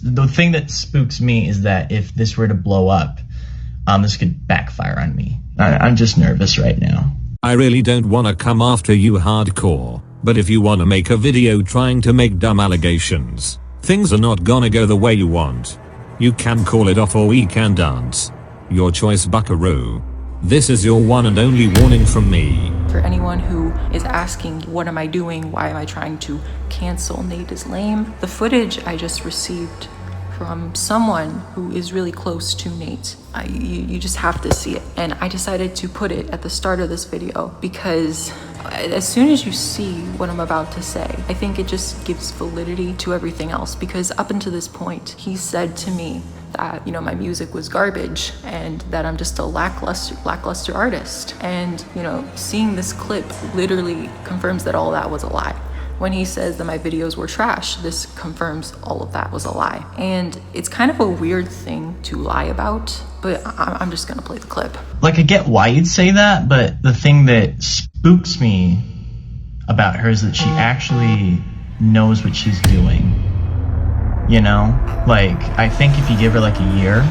the thing that spooks me is that if this were to blow up, this could backfire on me. I'm just nervous right now. I really don't wanna come after you hardcore, but if you wanna make a video trying to make dumb allegations, things are not gonna go the way you want. You can call it off or we can dance. Your choice, buckaroo. This is your one and only warning from me. For anyone who is asking, what am I doing? Why am I trying to cancel NateisLame? The footage I just received from someone who is really close to Nate. You just have to see it. And I decided to put it at the start of this video because as soon as you see what I'm about to say, I think it just gives validity to everything else, because up until this point, he said to me that, my music was garbage and that I'm just a lackluster artist. And, seeing this clip literally confirms that all that was a lie. When he says that my videos were trash, this confirms all of that was a lie. And it's kind of a weird thing to lie about, but I'm just gonna play the clip. Like, I get why you'd say that, but the thing that spooks me about her is that she actually knows what she's doing. Like, I think if you give her like a year,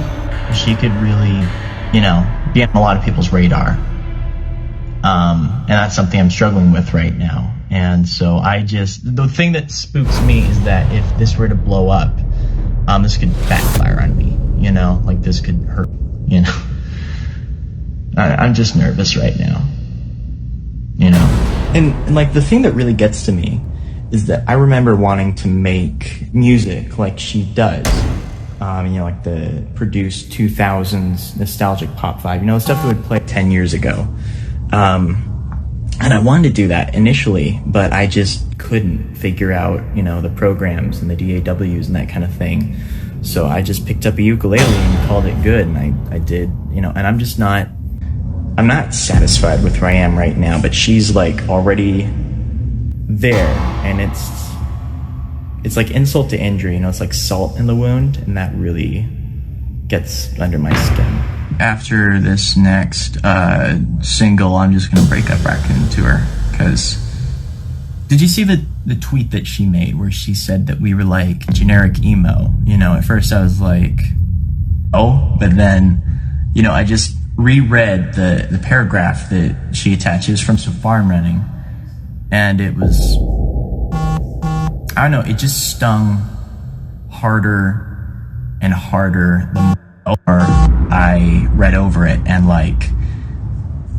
she could really, be on a lot of people's radar. And that's something I'm struggling with right now. And so the thing that spooks me is that if this were to blow up, this could backfire on me, like this could hurt, I'm just nervous right now, And like, the thing that really gets to me is that I remember wanting to make music like she does. Like the produced 2000s nostalgic pop vibe, the stuff that would play 10 years ago. And I wanted to do that initially, but I just couldn't figure out, the programs and the DAWs and that kind of thing. So I just picked up a ukulele and called it good. And I did, and I'm not satisfied with where I am right now, but she's like already there, and it's like insult to injury, it's like salt in the wound, and that really gets under my skin. After this next single, I'm just gonna break up Raccoon Tour, because did you see the tweet that she made where she said that we were like generic emo? At first I was like, oh, but then, I just reread the paragraph that she attaches from some farm running, and it was, I don't know, it just stung harder and harder the more I read over it. And like,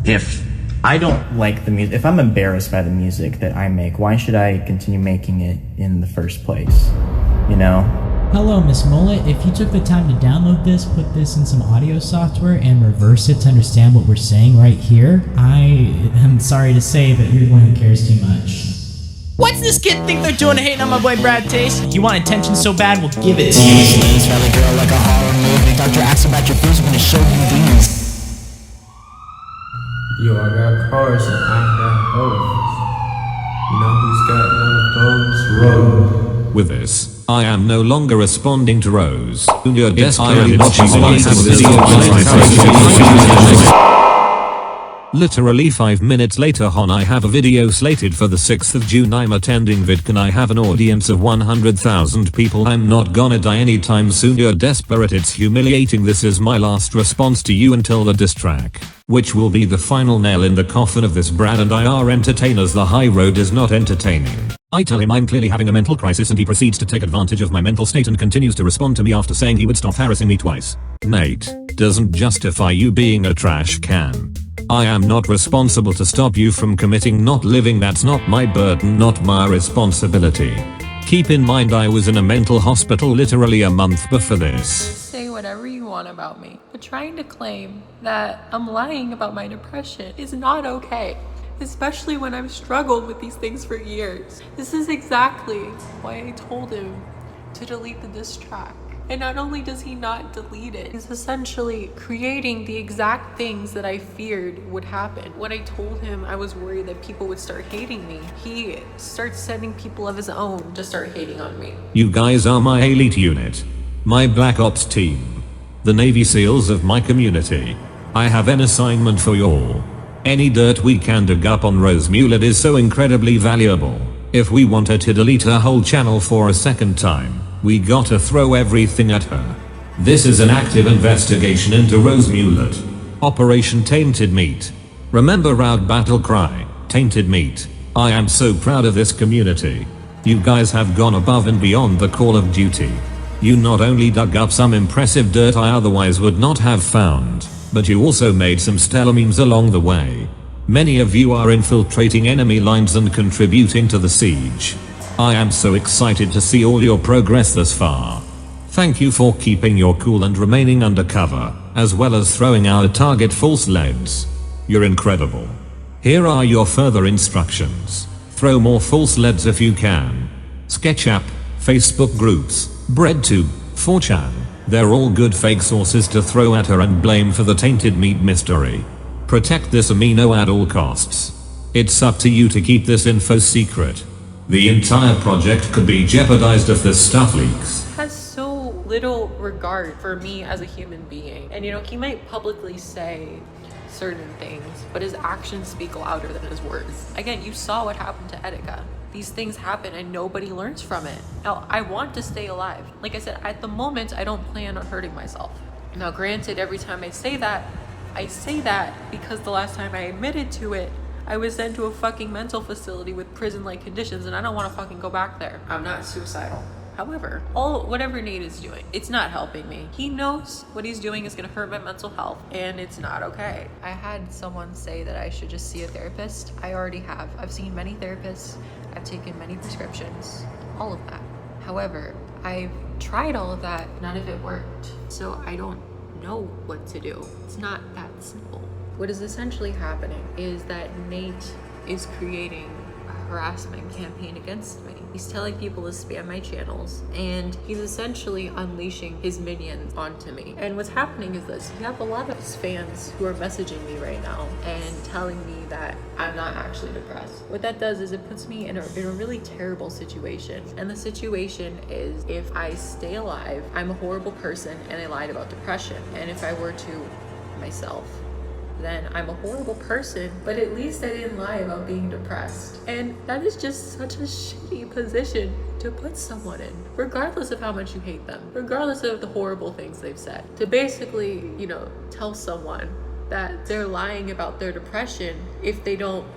if I don't like the music, if I'm embarrassed by the music that I make, why should I continue making it in the first place? Hello, Miss Mulet. If you took the time to download this, put this in some audio software, and reverse it to understand what we're saying right here, I am sorry to say that you're the one who cares too much. What's this kid think they're doing hating on my boy Brad Taste? You want attention so bad, we'll give it to you. Rally girl like a horror movie. Dr. asks about your views, I'm gonna show you these. Yo, I got cars and I got hoes. Who's got none of those? Road. With this, I am no longer responding to Rose. Literally 5 minutes later, I have a video slated for the 6th of June. I'm attending VidCon. I have an audience of 100,000 people. I'm not gonna die anytime soon. You're desperate. It's humiliating. This is my last response to you until the diss track, which will be the final nail in the coffin of this Brad and I are entertainers. The high road is not entertaining. I tell him I'm clearly having a mental crisis, and he proceeds to take advantage of my mental state and continues to respond to me after saying he would stop harassing me twice. Nate, doesn't justify you being a trash can. I am not responsible to stop you from committing not living. That's not my burden, not my responsibility. Keep in mind I was in a mental hospital literally a month before this. Say whatever you want about me, but trying to claim that I'm lying about my depression is not okay. Especially when I've struggled with these things for years. This is exactly why I told him to delete the diss track. And not only does he not delete it, he's essentially creating the exact things that I feared would happen. When I told him I was worried that people would start hating me, he starts sending people of his own to start hating on me. You guys are my elite unit. My Black Ops team. The Navy SEALs of my community. I have an assignment for you all. Any dirt we can dig up on Rose Mulet is so incredibly valuable. If we want her to delete her whole channel for a second time, We gotta throw everything at her. This is an active investigation into Rose Mulet. Operation Tainted Meat. Remember our battle cry, Tainted Meat. I am so proud of this community. You guys have gone above and beyond the call of duty. You not only dug up some impressive dirt I otherwise would not have found, but you also made some stellar memes along the way. Many of you are infiltrating enemy lines and contributing to the siege. I am so excited to see all your progress thus far. Thank you for keeping your cool and remaining undercover, as well as throwing our target false leads. You're incredible. Here are your further instructions. Throw more false leads if you can. SketchUp, Facebook groups, BreadTube, 4chan. They're all good fake sources to throw at her and blame for the tainted meat mystery. Protect this amino at all costs. It's up to you to keep this info secret. The entire project could be jeopardized if this stuff leaks. Has so little regard for me as a human being. And he might publicly say certain things, but his actions speak louder than his words. Again, you saw what happened to Etika. These things happen and nobody learns from it. Now, I want to stay alive. Like I said, at the moment, I don't plan on hurting myself. Now, granted, every time I say that because the last time I admitted to it, I was sent to a fucking mental facility with prison-like conditions, and I don't want to fucking go back there. I'm not suicidal. However, whatever Nate is doing, it's not helping me. He knows what he's doing is gonna hurt my mental health, and it's not okay. I had someone say that I should just see a therapist. I already have. I've seen many therapists. I've taken many prescriptions. All of that. However, I've tried all of that. None of it worked. So I don't know what to do. It's not that simple. What is essentially happening is that Nate is creating a harassment campaign against me. He's telling people to spam my channels, and he's essentially unleashing his minions onto me. And what's happening is this: you have a lot of his fans who are messaging me right now and telling me that I'm not actually depressed. What that does is it puts me in a really terrible situation. And the situation is, if I stay alive, I'm a horrible person and I lied about depression. And if I were to myself, then I'm a horrible person, but at least I didn't lie about being depressed. And that is just such a shitty position to put someone in, regardless of how much you hate them, regardless of the horrible things they've said. To basically, tell someone that they're lying about their depression if they don't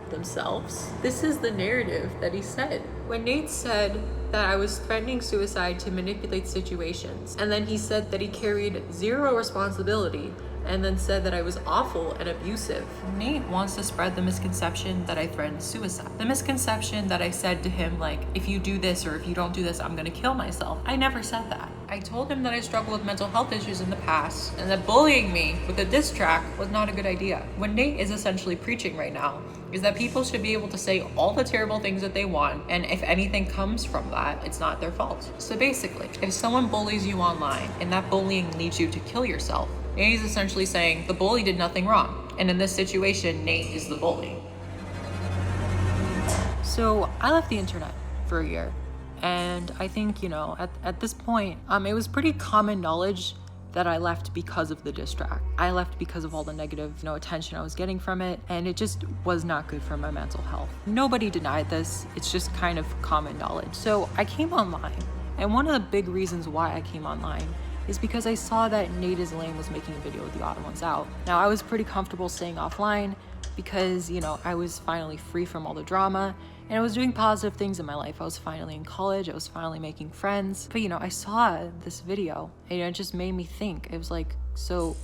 themselves. This is the narrative that he said. When Nate said that I was threatening suicide to manipulate situations, and then he said that he carried zero responsibility, and then said that I was awful and abusive. Nate wants to spread the misconception that I threatened suicide. The misconception that I said to him, like, if you do this or if you don't do this, I'm gonna kill myself. I never said that. I told him that I struggled with mental health issues in the past, and that bullying me with a diss track was not a good idea. What Nate is essentially preaching right now is that people should be able to say all the terrible things that they want, and if anything comes from that, it's not their fault. So basically, if someone bullies you online and that bullying leads you to kill yourself, Nate is essentially saying the bully did nothing wrong, and in this situation, Nate is the bully. So I left the internet for a year, and I think, at this point, it was pretty common knowledge that I left because of the diss track. I left because of all the negative, attention I was getting from it, and it just was not good for my mental health. Nobody denied this. It's just kind of common knowledge. So I came online, and one of the big reasons why I came online is because I saw that NateisLame was making a video with the Odd Ones Out. Now, I was pretty comfortable staying offline because, I was finally free from all the drama, and I was doing positive things in my life. I was finally in college, I was finally making friends. But, I saw this video, and it just made me think. It was like, so,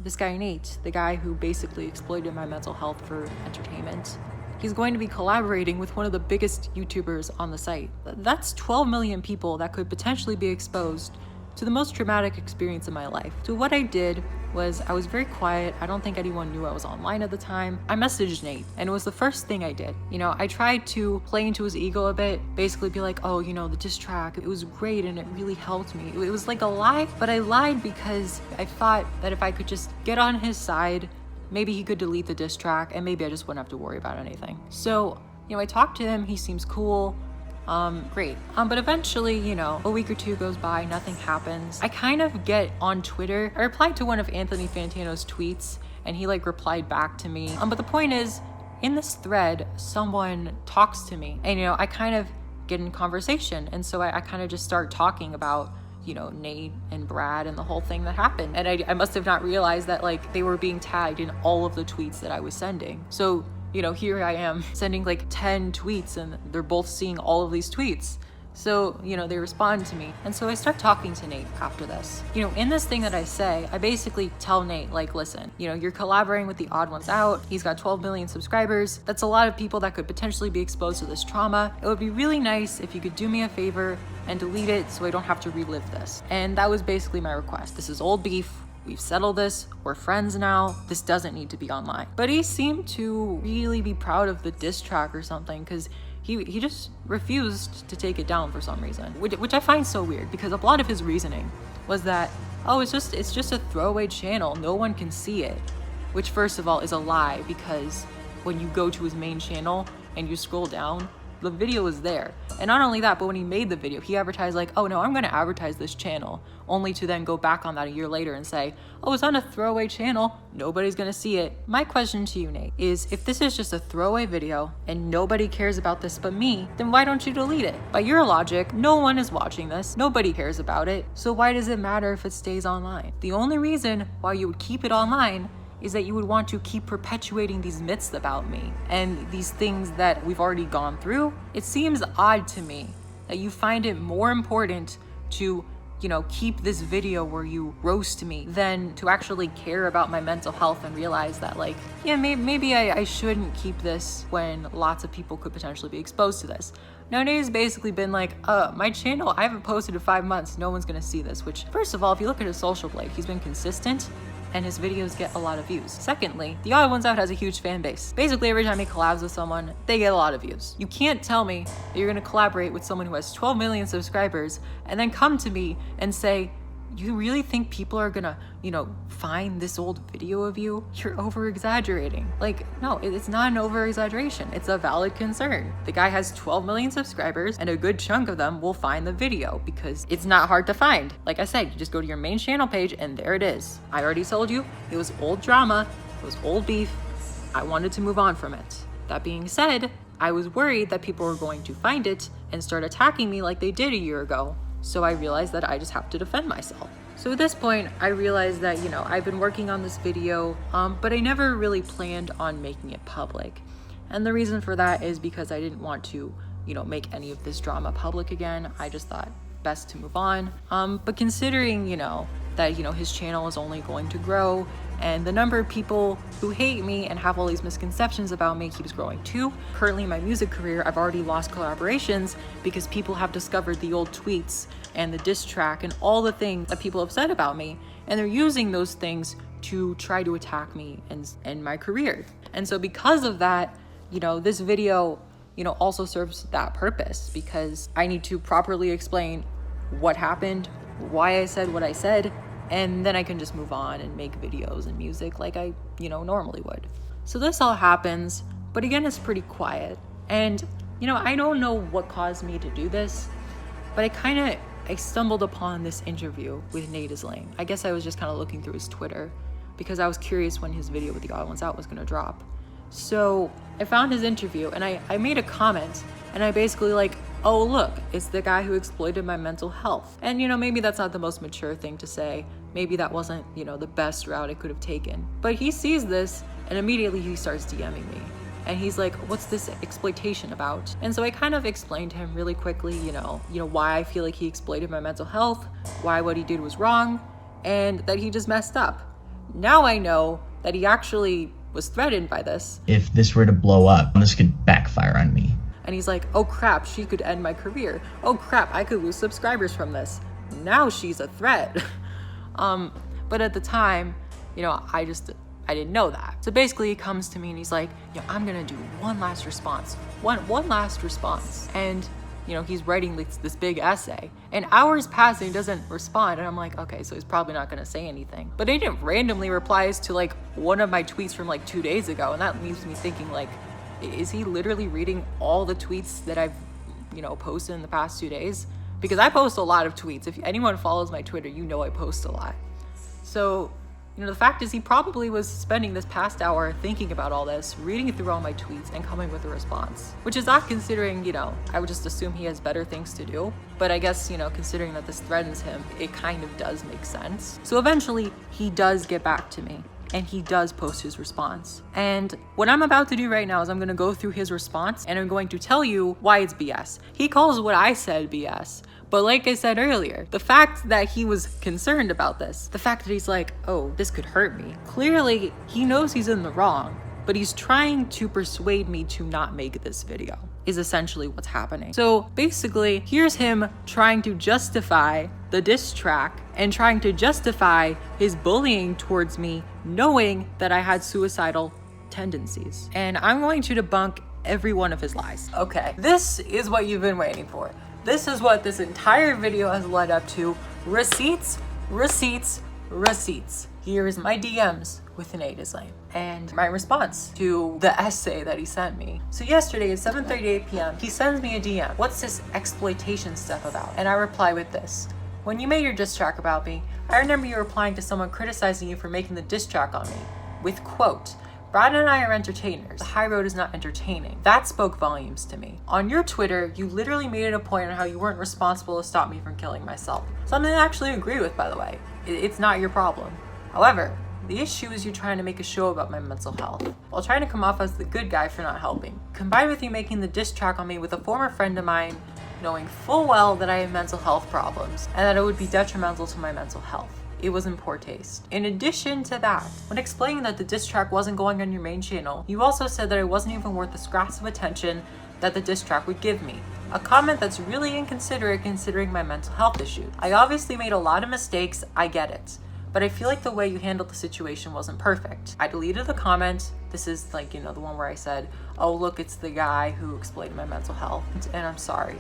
this guy Nate, the guy who basically exploited my mental health for entertainment, he's going to be collaborating with one of the biggest YouTubers on the site. That's 12 million people that could potentially be exposed to the most traumatic experience in my life. So what I did was I was very quiet. I don't think anyone knew I was online at the time. I messaged Nate, and it was the first thing I did. I tried to play into his ego a bit, basically be like, oh, the diss track, it was great and it really helped me. It was like a lie, but I lied because I thought that if I could just get on his side, maybe he could delete the diss track and maybe I just wouldn't have to worry about anything. So, I talked to him, he seems cool. Great. But eventually, a week or two goes by, nothing happens. I kind of get on Twitter. I replied to one of Anthony Fantano's tweets, and he replied back to me. But the point is, in this thread, someone talks to me, and I kind of get in conversation. And so I kind of just start talking about, you know, Nate and Brad and the whole thing that happened. And I must have not realized that like they were being tagged in all of the tweets that I was sending. So, you know, here I am sending like 10 tweets and they're both seeing all of these tweets. So, you know, they respond to me. And so I start talking to Nate after this. You know, in this thing that I say, I basically tell Nate, like, listen, you know, you're collaborating with the Odd Ones Out. He's got 12 million subscribers. That's a lot of people that could potentially be exposed to this trauma. It would be really nice if you could do me a favor and delete it so I don't have to relive this. And that was basically my request. This is old beef. We've settled this, we're friends now, this doesn't need to be online. But he seemed to really be proud of the diss track or something, because he just refused to take it down for some reason, which I find so weird, because a lot of his reasoning was that, oh, it's just a throwaway channel, no one can see it, which first of all is a lie, because when you go to his main channel and you scroll down, the video is there. And not only that, but when he made the video, he advertised like, oh no, I'm gonna advertise this channel, only to then go back on that a year later and say, oh, it's on a throwaway channel, nobody's gonna see it. My question to you, Nate, is if this is just a throwaway video and nobody cares about this but me, then why don't you delete it? By your logic, no one is watching this, nobody cares about it, so why does it matter if it stays online? The only reason why you would keep it online is that you would want to keep perpetuating these myths about me and these things that we've already gone through. It seems odd to me that you find it more important to, you know, keep this video where you roast me than to actually care about my mental health and realize that, like, yeah, maybe I shouldn't keep this when lots of people could potentially be exposed to this. Now, Nate's basically been like, my channel, I haven't posted in 5 months, no one's gonna see this, which, first of all, if you look at his social blade, he's been consistent and his videos get a lot of views. Secondly, The Odd Ones Out has a huge fan base. Basically, every time he collabs with someone, they get a lot of views. You can't tell me that you're gonna collaborate with someone who has 12 million subscribers and then come to me and say, you really think people are gonna, you know, find this old video of you? You're over-exaggerating. Like, no, it's not an over-exaggeration. It's a valid concern. The guy has 12 million subscribers and a good chunk of them will find the video because it's not hard to find. Like I said, you just go to your main channel page and there it is. I already told you, it was old drama, it was old beef. I wanted to move on from it. That being said, I was worried that people were going to find it and start attacking me like they did a year ago. So I realized that I just have to defend myself. So at this point, I realized that, you know, I've been working on this video, but I never really planned on making it public. And the reason for that is because I didn't want to, you know, make any of this drama public again. I just thought best to move on. But considering, you know, that, you know, his channel is only going to grow and the number of people who hate me and have all these misconceptions about me keeps growing too. Currently in my music career, I've already lost collaborations because people have discovered the old tweets and the diss track and all the things that people have said about me, and they're using those things to try to attack me and my career. And so because of that, you know, this video, you know, also serves that purpose because I need to properly explain what happened, why I said what I said, and then I can just move on and make videos and music like I, you know, normally would. So this all happens, but again, it's pretty quiet. And, you know, I don't know what caused me to do this, but I stumbled upon this interview with NateisLame. I guess I was just kind of looking through his Twitter because I was curious when his video with The Odd Ones Out was gonna drop. So I found his interview and I made a comment and I basically like, oh look, it's the guy who exploited my mental health. And you know, maybe that's not the most mature thing to say. Maybe that wasn't, you know, the best route I could have taken. But he sees this and immediately he starts DMing me. And he's like, what's this exploitation about? And so I kind of explained to him really quickly, you know, why I feel like he exploited my mental health, why what he did was wrong, and that he just messed up. Now I know that he actually was threatened by this. If this were to blow up, this could backfire on me. And he's like, oh crap, she could end my career. Oh crap, I could lose subscribers from this. Now she's a threat. But at the time, you know, I didn't know that. So basically he comes to me and he's like, you know, I'm gonna do one last response. One last response. And, you know, he's writing this big essay. And hours pass and he doesn't respond. And I'm like, okay, so he's probably not gonna say anything. But he didn't randomly replies to like one of my tweets from like 2 days ago. And that leaves me thinking like, is he literally reading all the tweets that I've, you know, posted in the past 2 days? Because I post a lot of tweets. If anyone follows my Twitter, you know I post a lot. So You know, the fact is he probably was spending this past hour thinking about all this, reading through all my tweets, and coming with a response. Which is not considering, you know, I would just assume he has better things to do. But I guess, you know, considering that this threatens him, it kind of does make sense. So eventually, he does get back to me. And he does post his response. And what I'm about to do right now is I'm gonna go through his response and I'm going to tell you why it's BS. He calls what I said BS. But like I said earlier, the fact that he was concerned about this, the fact that he's like, oh, this could hurt me. Clearly, he knows he's in the wrong, but he's trying to persuade me to not make this video, is essentially what's happening. So basically, here's him trying to justify the diss track and trying to justify his bullying towards me, knowing that I had suicidal tendencies. And I'm going to debunk every one of his lies. Okay, this is what you've been waiting for. This is what this entire video has led up to. Receipts, receipts, receipts. Here is my DMs with NateisLame and my response to the essay that he sent me. So yesterday at 7:38 p.m., he sends me a DM. What's this exploitation stuff about? And I reply with this. When you made your diss track about me, I remember you replying to someone criticizing you for making the diss track on me with quote, Brad and I are entertainers. The high road is not entertaining. That spoke volumes to me. On your Twitter, you literally made it a point on how you weren't responsible to stop me from killing myself. Something I actually agree with, by the way. It's not your problem. However, the issue is you trying to make a show about my mental health, while trying to come off as the good guy for not helping. Combined with you making the diss track on me with a former friend of mine, knowing full well that I have mental health problems, and that it would be detrimental to my mental health. It was in poor taste. In addition to that, when explaining that the diss track wasn't going on your main channel, you also said that I wasn't even worth the scraps of attention that the diss track would give me. A comment that's really inconsiderate considering my mental health issue. I obviously made a lot of mistakes, I get it. But I feel like the way you handled the situation wasn't perfect. I deleted the comment. This is like, you know, the one where I said, oh look, it's the guy who exploited my mental health, and I'm sorry.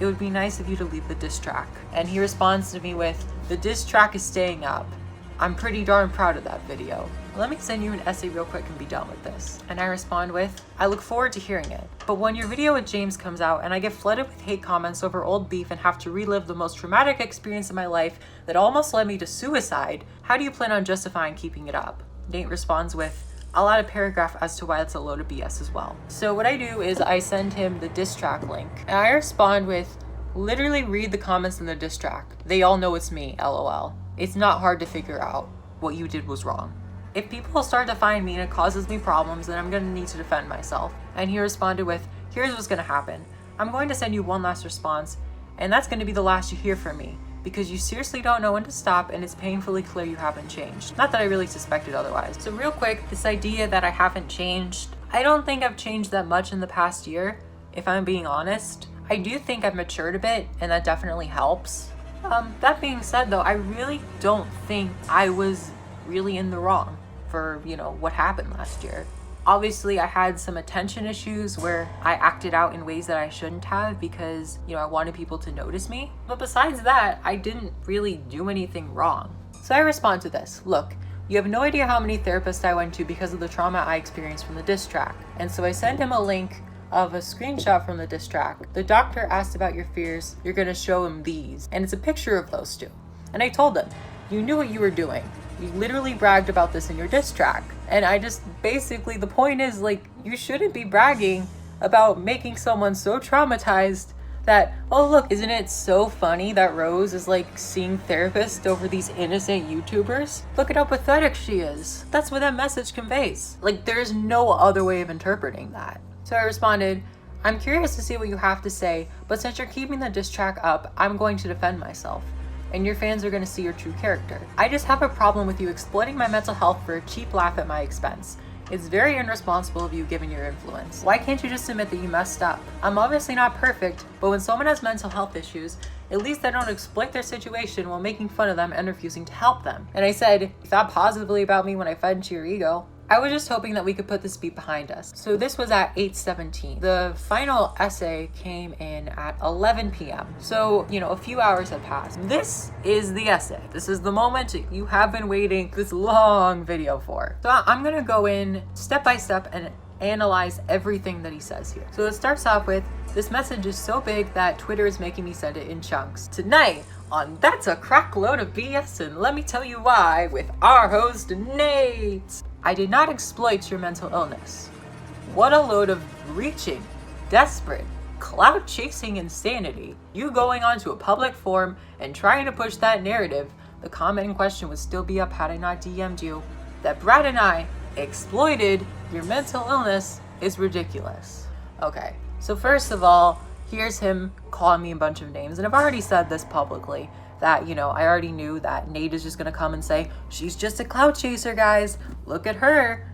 It would be nice of you to leave the diss track. And he responds to me with, the diss track is staying up. I'm pretty darn proud of that video. Let me send you an essay real quick and be done with this. And I respond with, I look forward to hearing it. But when your video with James comes out and I get flooded with hate comments over old beef and have to relive the most traumatic experience of my life that almost led me to suicide, how do you plan on justifying keeping it up? Nate responds with, I'll add a paragraph as to why it's a load of BS as well. So what I do is I send him the diss track link and I respond with, literally read the comments in the diss track. They all know it's me, LOL. It's not hard to figure out. What you did was wrong. If people start to find me and it causes me problems, then I'm gonna need to defend myself. And he responded with, here's what's gonna happen. I'm going to send you one last response, and that's gonna be the last you hear from me, because you seriously don't know when to stop and it's painfully clear you haven't changed. Not that I really suspected otherwise. So real quick, this idea that I haven't changed, I don't think I've changed that much in the past year, if I'm being honest. I do think I've matured a bit, and that definitely helps. That being said though, I really don't think I was really in the wrong for, you know, what happened last year. Obviously, I had some attention issues where I acted out in ways that I shouldn't have because, you know, I wanted people to notice me. But besides that, I didn't really do anything wrong. So I respond to this. Look, you have no idea how many therapists I went to because of the trauma I experienced from the diss track. And so I sent him a link of a screenshot from the diss track. The doctor asked about your fears. You're gonna show him these. And it's a picture of those two. And I told him, you knew what you were doing. You literally bragged about this in your diss track. And I just basically, the point is like, you shouldn't be bragging about making someone so traumatized that, oh look, isn't it so funny that Rose is like seeing therapists over these innocent YouTubers? Look at how pathetic she is. That's what that message conveys. Like, there's no other way of interpreting that. So I responded, I'm curious to see what you have to say, but since you're keeping the diss track up, I'm going to defend myself. And your fans are going to see your true character. I just have a problem with you exploiting my mental health for a cheap laugh at my expense. It's very irresponsible of you given your influence. Why can't you just admit that you messed up? I'm obviously not perfect, but when someone has mental health issues, at least I don't exploit their situation while making fun of them and refusing to help them. And I said, you thought positively about me when I fed into your ego. I was just hoping that we could put this beat behind us. So this was at 8:17. The final essay came in at 11 p.m. So, you know, a few hours had passed. This is the essay. This is the moment you have been waiting this long video for. So I'm gonna go in step by step and analyze everything that he says here. So it starts off with, this message is so big that Twitter is making me send it in chunks. Tonight, on That's a Crack Load of BS, and let me tell you why with our host, Nate. I did not exploit your mental illness. What a load of reaching, desperate, clout-chasing insanity. You going onto a public forum and trying to push that narrative, the comment in question would still be up had I not DM'd you, that Brad and I exploited your mental illness is ridiculous. Okay, so first of all, here's him calling me a bunch of names, and I've already said this publicly, that, you know, I already knew that Nate is just gonna come and say, she's just a clout chaser, guys, look at her.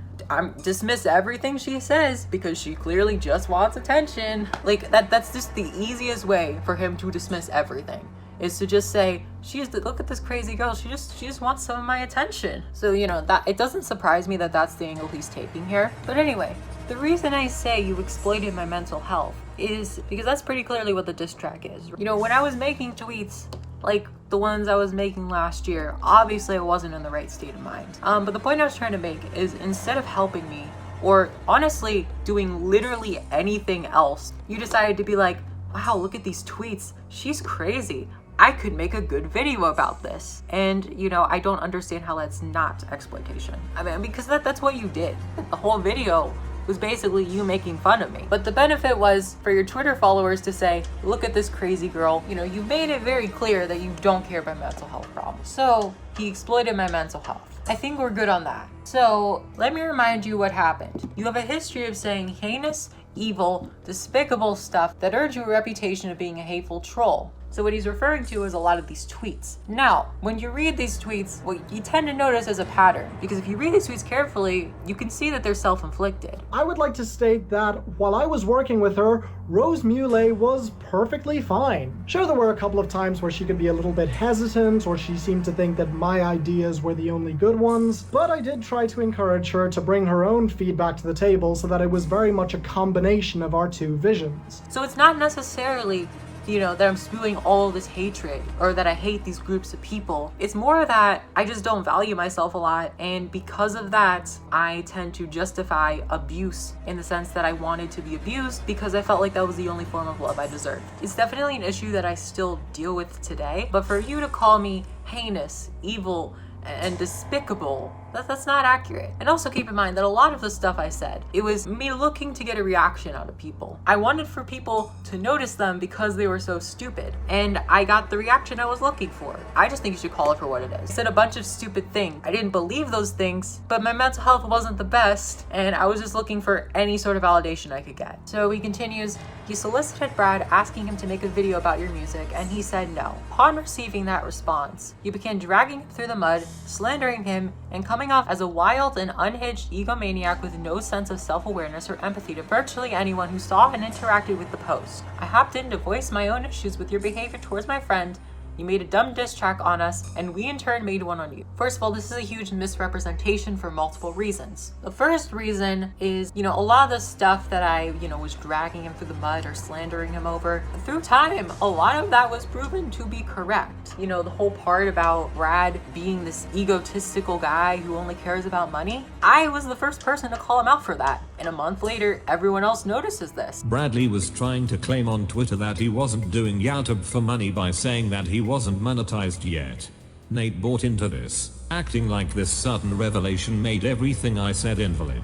Dismiss everything she says because she clearly just wants attention. Like, that's just the easiest way for him to dismiss everything, is to just say, look at this crazy girl, she just wants some of my attention. So, you know, that it doesn't surprise me that that's the angle he's taking here. But anyway, the reason I say you exploited my mental health is because that's pretty clearly what the diss track is. You know, when I was making tweets like the ones I was making last year, obviously I wasn't in the right state of mind. But the point I was trying to make is, instead of helping me, or honestly doing literally anything else, you decided to be like, wow, look at these tweets, she's crazy, I could make a good video about this. And, you know, I don't understand how that's not exploitation. I mean, because that's what you did. The whole video was basically you making fun of me. But the benefit was for your Twitter followers to say, look at this crazy girl. You know, you made it very clear that you don't care about mental health problems. So he exploited my mental health. I think we're good on that. So let me remind you what happened. You have a history of saying heinous, evil, despicable stuff that earned you a reputation of being a hateful troll. So what he's referring to is a lot of these tweets. Now, when you read these tweets, what you tend to notice is a pattern, because if you read these tweets carefully, you can see that they're self-inflicted. I would like to state that while I was working with her, Rose Mulet was perfectly fine. Sure, there were a couple of times where she could be a little bit hesitant, or she seemed to think that my ideas were the only good ones, but I did try to encourage her to bring her own feedback to the table so that it was very much a combination of our two visions. So it's not necessarily, you know, that I'm spewing all this hatred or that I hate these groups of people. It's more that I just don't value myself a lot, and because of that, I tend to justify abuse in the sense that I wanted to be abused because I felt like that was the only form of love I deserved. It's definitely an issue that I still deal with today, but for you to call me heinous, evil, and despicable, that's not accurate. And also keep in mind that a lot of the stuff I said, it was me looking to get a reaction out of people. I wanted for people to notice them because they were so stupid, and I got the reaction I was looking for. I just think you should call it for what it is. I said a bunch of stupid things. I didn't believe those things, but my mental health wasn't the best, and I was just looking for any sort of validation I could get. So he continues, you solicited Brad asking him to make a video about your music, and he said no. Upon receiving that response, you began dragging him through the mud, slandering him, and coming off as a wild and unhinged egomaniac with no sense of self-awareness or empathy to virtually anyone who saw and interacted with the post. I hopped in to voice my own issues with your behavior towards my friend. You made a dumb diss track on us, and we in turn made one on you. First of all, this is a huge misrepresentation for multiple reasons. The first reason is, you know, a lot of the stuff that I, was dragging him through the mud or slandering him over, through time, a lot of that was proven to be correct. You know, the whole part about Brad being this egotistical guy who only cares about money, I was the first person to call him out for that. And a month later, everyone else notices this. Bradley was trying to claim on Twitter that he wasn't doing YouTube for money by saying that he wasn't monetized yet. Nate bought into this, acting like this sudden revelation made everything I said invalid.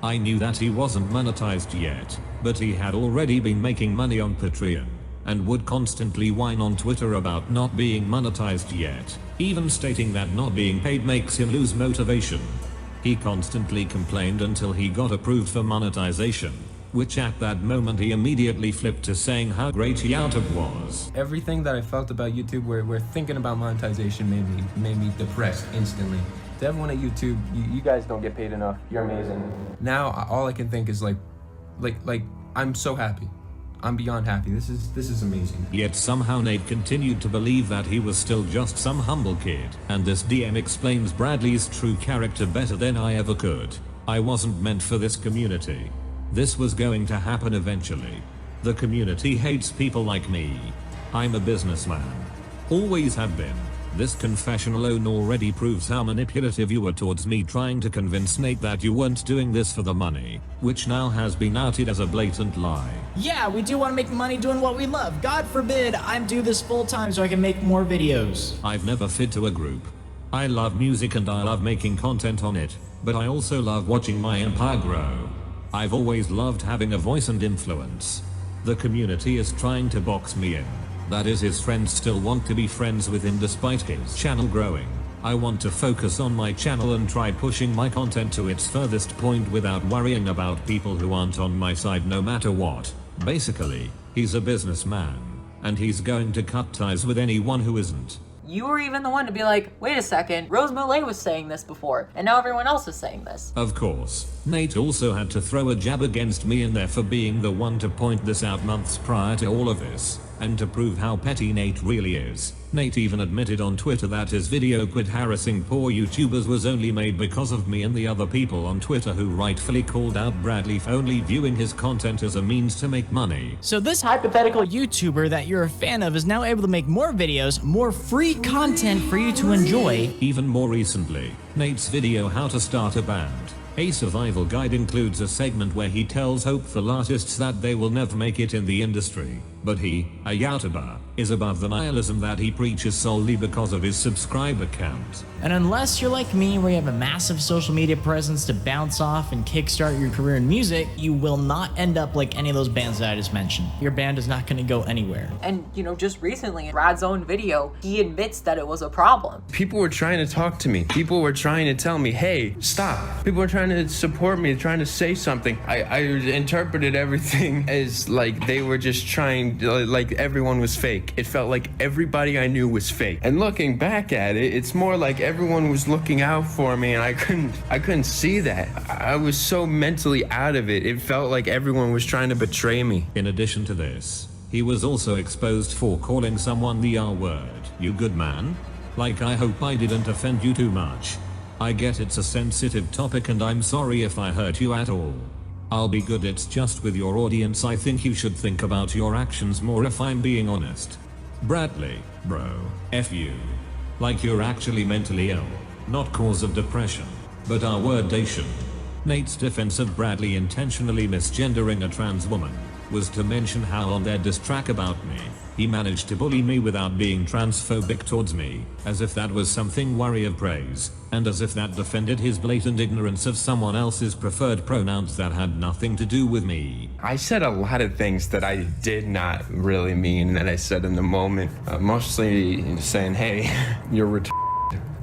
I knew that he wasn't monetized yet, but he had already been making money on Patreon, and would constantly whine on Twitter about not being monetized yet, even stating that not being paid makes him lose motivation. He constantly complained until he got approved for monetization, which at that moment he immediately flipped to saying how great YouTube was. Everything that I felt about YouTube where thinking about monetization made me depressed instantly. To everyone at YouTube, you guys don't get paid enough. You're amazing. Now all I can think is like I'm so happy. I'm beyond happy. This is amazing. Yet somehow Nate continued to believe that he was still just some humble kid. And this DM explains Bradley's true character better than I ever could. I wasn't meant for this community. This was going to happen eventually. The community hates people like me. I'm a businessman. Always have been. This confession alone already proves how manipulative you were towards me trying to convince Nate that you weren't doing this for the money, which now has been outed as a blatant lie. Yeah, we do want to make money doing what we love. God forbid I do this full time so I can make more videos. I've never fit to a group. I love music and I love making content on it, but I also love watching my empire grow. I've always loved having a voice and influence. The community is trying to box me in. That is, his friends still want to be friends with him despite his channel growing. I want to focus on my channel and try pushing my content to its furthest point without worrying about people who aren't on my side no matter what. Basically, he's a businessman, and he's going to cut ties with anyone who isn't. You were even the one to be like, wait a second, Rose Mulet was saying this before, and now everyone else is saying this. Of course, Nate also had to throw a jab against me in there for being the one to point this out months prior to all of this, and to prove how petty Nate really is. Nate even admitted on Twitter that his video quit harassing poor YouTubers was only made because of me and the other people on Twitter who rightfully called out Bradley for only viewing his content as a means to make money. So this hypothetical YouTuber that you're a fan of is now able to make more videos, more free content for you to enjoy. Even more recently, Nate's video How to Start a Band, a survival guide includes a segment where he tells hopeful artists that they will never make it in the industry, but he, a YouTuber, is above the nihilism that he preaches solely because of his subscriber count. And unless you're like me where you have a massive social media presence to bounce off and kickstart your career in music, you will not end up like any of those bands that I just mentioned. Your band is not going to go anywhere. And, just recently in Brad's own video, he admits that it was a problem. People were trying to talk to me. People were trying to tell me, hey, stop. People were trying to support me, trying to say something. I interpreted everything as like they were just trying, like everyone was fake. It felt like everybody I knew was fake. And looking back at it, it's more like everyone was looking out for me and I couldn't see that. I was so mentally out of it. It felt like everyone was trying to betray me. In addition to this, he was also exposed for calling someone the R word. You good man? Like, I hope I didn't offend you too much. I get it's a sensitive topic and I'm sorry if I hurt you at all. I'll be good, it's just with your audience I think you should think about your actions more if I'm being honest. Bradley, bro, F you. Like you're actually mentally ill, not cause of depression, but our wordation. Nate's defense of Bradley intentionally misgendering a trans woman was to mention how on their diss track about me, he managed to bully me without being transphobic towards me, as if that was something worthy of praise, and as if that defended his blatant ignorance of someone else's preferred pronouns that had nothing to do with me. I said a lot of things that I did not really mean that I said in the moment, mostly saying, hey, you're retarded.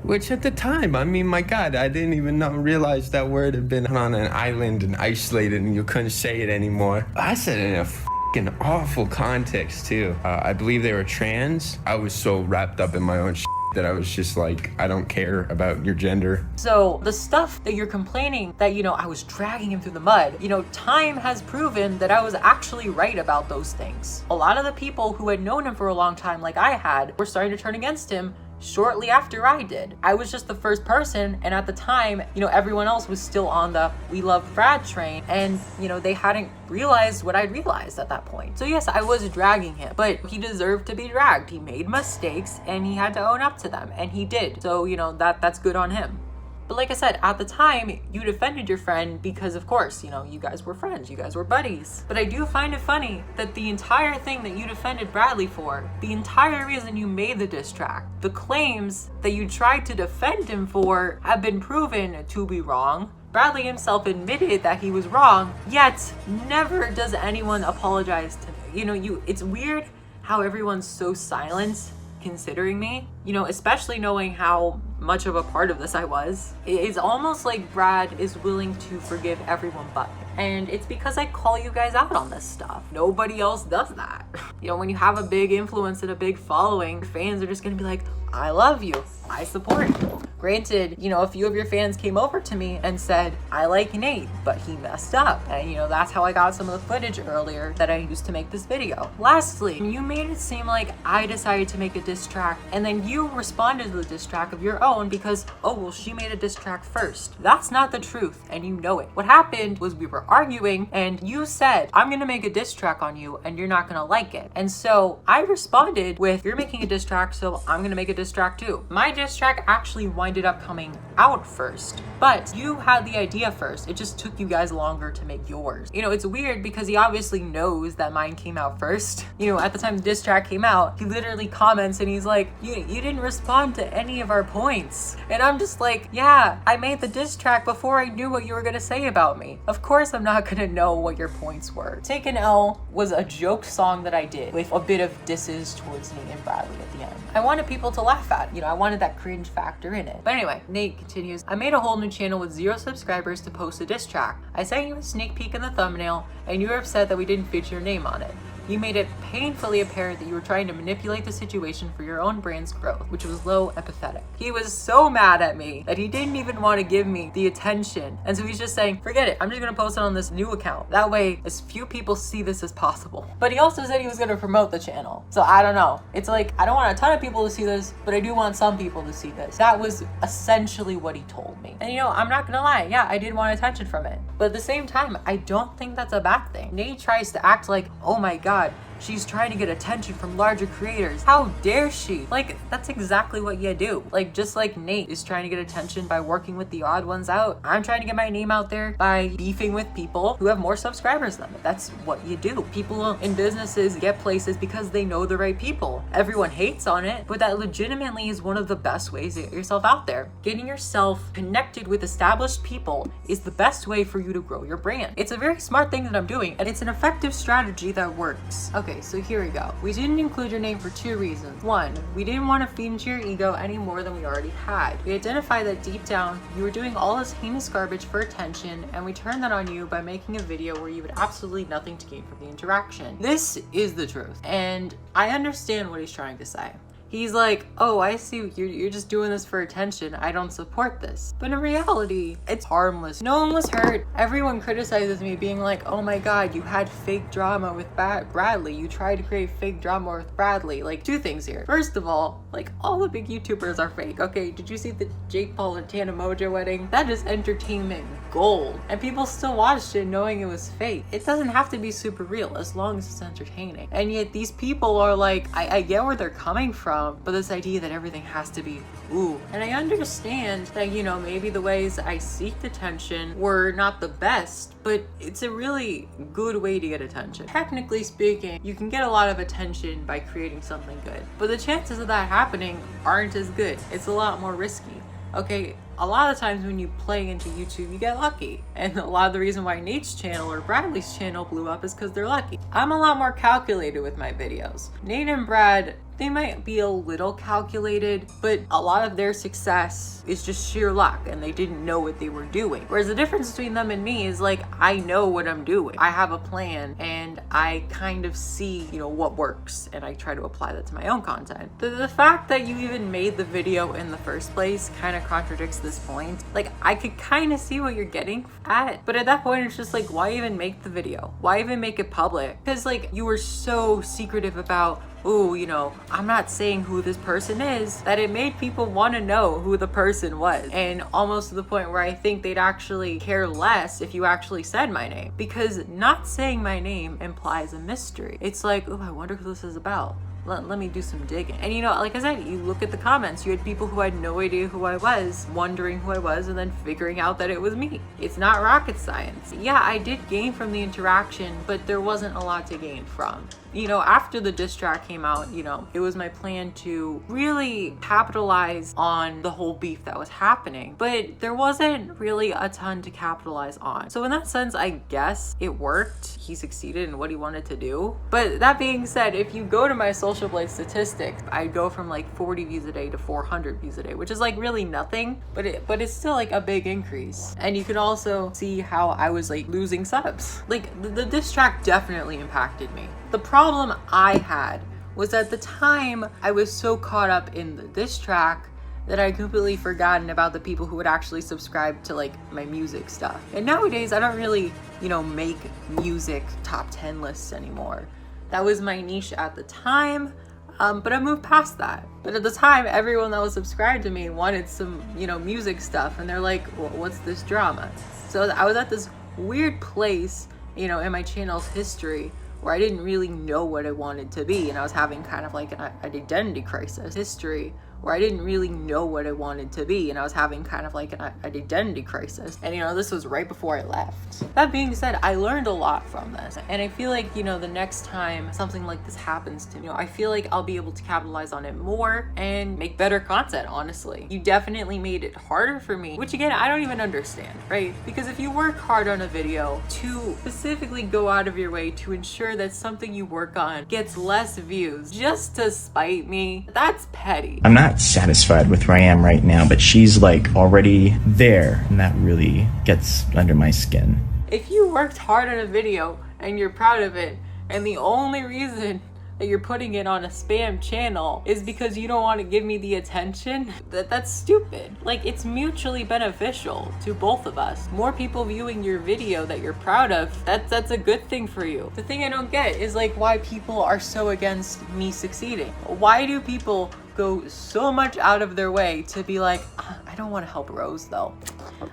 Which at the time, I mean, my God, I didn't even realize that word had been on an island and isolated and you couldn't say it anymore. I said it in a fucking awful context too. I believe they were trans. I was so wrapped up in my own shit that I was just like, I don't care about your gender. So the stuff that you're complaining that, I was dragging him through the mud, time has proven that I was actually right about those things. A lot of the people who had known him for a long time, like I had, were starting to turn against him shortly after I did. I was just the first person, and at the time, everyone else was still on the we love Brad train, and they hadn't realized what I'd realized at that point. So yes, I was dragging him, but he deserved to be dragged. He made mistakes and he had to own up to them, and he did. So that's good on him. But like I said, at the time, you defended your friend because, of course, you guys were friends, you guys were buddies. But I do find it funny that the entire thing that you defended Bradley for, the entire reason you made the diss track, the claims that you tried to defend him for have been proven to be wrong. Bradley himself admitted that he was wrong, yet never does anyone apologize to me. It's weird how everyone's so silent considering me, especially knowing how much of a part of this I was. It's almost like Brad is willing to forgive everyone but me. And it's because I call you guys out on this stuff. Nobody else does that. When you have a big influence and a big following, fans are just gonna be like, I love you, I support you. Granted, a few of your fans came over to me and said, I like Nate, but he messed up. And that's how I got some of the footage earlier that I used to make this video. Lastly, you made it seem like I decided to make a diss track and then you responded to the diss track of your own. tone because, oh, well, she made a diss track first. That's not the truth, and you know it. What happened was we were arguing, and you said, I'm gonna make a diss track on you, and you're not gonna like it. And so I responded with, you're making a diss track, so I'm gonna make a diss track too. My diss track actually winded up coming out first, but you had the idea first. It just took you guys longer to make yours. You know, it's weird because he obviously knows that mine came out first. You know, at the time the diss track came out, he literally comments and he's like, you didn't respond to any of our points. And I'm just like, yeah, I made the diss track before I knew what you were gonna say about me. Of course I'm not gonna know what your points were. Take an L was a joke song that I did with a bit of disses towards Nate and Bradley at the end. I wanted people to laugh at, you know, I wanted that cringe factor in it. But anyway, Nate continues, I made a whole new channel with 0 subscribers to post a diss track. I sent you a sneak peek in the thumbnail and you were upset that we didn't feature your name on it. You made it painfully apparent that you were trying to manipulate the situation for your own brand's growth, which was low and pathetic. He was so mad at me that he didn't even want to give me the attention. And so he's just saying, forget it, I'm just gonna post it on this new account. That way, as few people see this as possible. But he also said he was gonna promote the channel. So I don't know. It's like, I don't want a ton of people to see this, but I do want some people to see this. That was essentially what he told me. And you know, I'm not gonna lie, yeah, I did want attention from it. But at the same time, I don't think that's a bad thing. Nate tries to act like, oh my God, she's trying to get attention from larger creators. How dare she? Like, that's exactly what you do. Like, just like Nate is trying to get attention by working with the odd ones out, I'm trying to get my name out there by beefing with people who have more subscribers than me. That's what you do. People in businesses get places because they know the right people. Everyone hates on it, but that legitimately is one of the best ways to get yourself out there. Getting yourself connected with established people is the best way for you to grow your brand. It's a very smart thing that I'm doing, and it's an effective strategy that works. Okay, so here we go. We didn't include your name for 2 reasons. 1, we didn't want to feed into your ego any more than we already had. We identified that deep down, you were doing all this heinous garbage for attention, and we turned that on you by making a video where you had absolutely nothing to gain from the interaction. This is the truth, and I understand what he's trying to say. He's like, oh, I see, you're just doing this for attention. I don't support this. But in reality, it's harmless. No one was hurt. Everyone criticizes me being like, oh my God, you had fake drama with Bradley. You tried to create fake drama with Bradley. Like, 2 things here. First of all, like, all the big YouTubers are fake. Okay, did you see the Jake Paul and Tana Mojo wedding? That is entertainment gold. And people still watched it knowing it was fake. It doesn't have to be super real as long as it's entertaining. And yet these people are like, I get where they're coming from, but this idea that everything has to be ooh. And I understand that, you know, maybe the ways I seeked attention were not the best, but it's a really good way to get attention. Technically speaking, you can get a lot of attention by creating something good, but the chances of that happening aren't as good. It's a lot more risky. Okay, a lot of times when you play into YouTube, you get lucky. And a lot of the reason why Nate's channel or Bradley's channel blew up is because they're lucky. I'm a lot more calculated with my videos. Nate and Brad, they might be a little calculated, but a lot of their success is just sheer luck and they didn't know what they were doing. Whereas the difference between them and me is like, I know what I'm doing. I have a plan and I kind of see, you know, what works and I try to apply that to my own content. The fact that you even made the video in the first place kind of contradicts this point. Like, I could kind of see what you're getting at, but at that point it's just like, why even make the video? Why even make it public? Because like, you were so secretive about, ooh, you know, I'm not saying who this person is, that it made people want to know who the person was. And almost to the point where I think they'd actually care less if you actually said my name, because not saying my name implies a mystery. It's like, ooh, I wonder who this is about. Let me do some digging. And you know, like I said, you look at the comments, you had people who had no idea who I was, wondering who I was, and then figuring out that it was me. It's not rocket science. Yeah, I did gain from the interaction, but there wasn't a lot to gain from. You know, after the diss track came out, you know, it was my plan to really capitalize on the whole beef that was happening, but there wasn't really a ton to capitalize on. So in that sense, I guess it worked. He succeeded in what he wanted to do. But that being said, if you go to my Social Blade statistics, I go from like 40 views a day to 400 views a day, which is like really nothing, but it's still like a big increase. And you can also see how I was like losing subs. Like the diss track definitely impacted me. The problem I had was at the time I was so caught up in the diss track that I completely forgotten about the people who would actually subscribe to like my music stuff. And nowadays I don't really, you know, make music top 10 lists anymore. That was my niche at the time. but I moved past that. But at the time, everyone that was subscribed to me wanted some, music stuff, and they're like, well, what's this drama? So I was at this weird place, in my channel's history where I didn't really know what I wanted to be, and I was having kind of like an identity crisis. History where I didn't really know what I wanted to be, and I was having kind of like an identity crisis. And this was right before I left. That being said, I learned a lot from this, and I feel like the next time something like this happens to me, I feel like I'll be able to capitalize on it more and make better content. Honestly, you definitely made it harder for me, which again, I don't even understand, right? Because if you work hard on a video to specifically go out of your way to ensure that something you work on gets less views just to spite me, that's petty. I'm not satisfied with where I am right now, but she's like already there, and that really gets under my skin. If you worked hard on a video and you're proud of it, and the only reason that you're putting it on a spam channel is because you don't want to give me the attention, that's stupid. Like, it's mutually beneficial to both of us. More people viewing your video that you're proud of, that's a good thing for you. The thing I don't get is like why people are so against me succeeding. Why do people go so much out of their way to be like, I don't want to help Rose though.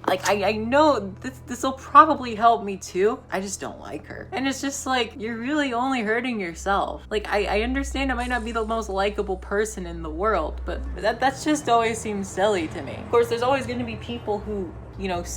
Like, I know this will probably help me too. I just don't like her. And it's just like, you're really only hurting yourself. Like, I understand I might not be the most likable person in the world, but that's just always seems silly to me. Of course, there's always going to be people who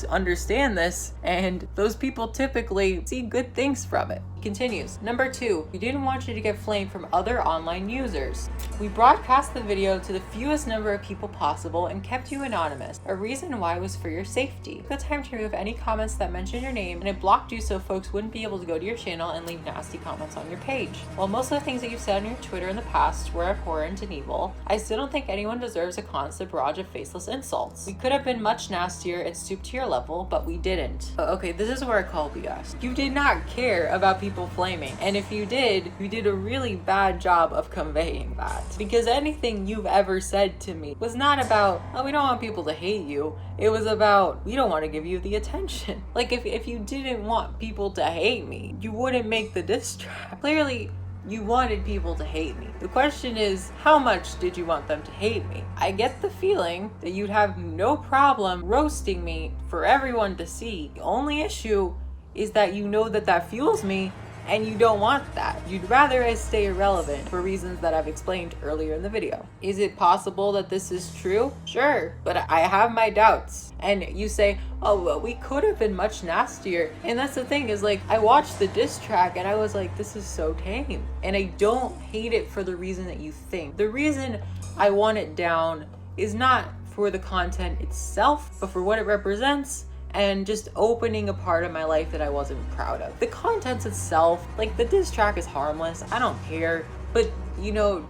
understand this, and those people typically see good things from it. He continues. Number 2, we didn't want you to get flamed from other online users. We broadcast the video to the fewest number of people possible and kept you anonymous. A reason why was for your safety. Took the time to remove any comments that mentioned your name, and it blocked you so folks wouldn't be able to go to your channel and leave nasty comments on your page. While most of the things that you've said on your Twitter in the past were abhorrent and evil, I still don't think anyone deserves a constant barrage of faceless insults. We could have been much nastier and stooped to your level, but we didn't. Okay, this is where I call BS. You did not care about people flaming, and if you did, you did a really bad job of conveying that. Because anything you've ever said to me was not about, oh, we don't want people to hate you. It was about, we don't want to give you the attention. Like, if you didn't want people to hate me, you wouldn't make the diss track. Clearly, you wanted people to hate me. The question is, how much did you want them to hate me? I get the feeling that you'd have no problem roasting me for everyone to see. The only issue is that you know that fuels me, and you don't want that. You'd rather I stay irrelevant for reasons that I've explained earlier in the video. Is it possible that this is true? Sure, but I have my doubts. And you say, oh, well, we could have been much nastier. And that's the thing, is like, I watched the diss track and I was like, this is so tame. And I don't hate it for the reason that you think. The reason I want it down is not for the content itself, but for what it represents, and just opening a part of my life that I wasn't proud of. The content itself, like the diss track, is harmless. I don't care. But,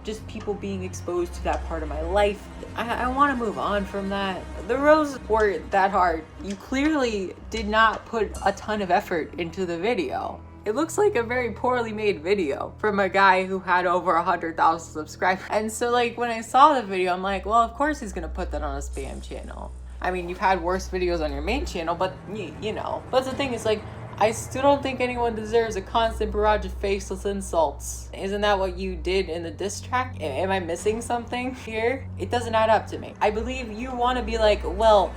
just people being exposed to that part of my life, I want to move on from that. The rows weren't that hard. You clearly did not put a ton of effort into the video. It looks like a very poorly made video from a guy who had over 100,000 subscribers. And so, like, when I saw the video, I'm like, well, of course he's gonna put that on a spam channel. I mean, you've had worse videos on your main channel, but But the thing is, like, I still don't think anyone deserves a constant barrage of faceless insults. Isn't that what you did in the diss track? Am I missing something here? It doesn't add up to me. I believe you want to be like, well,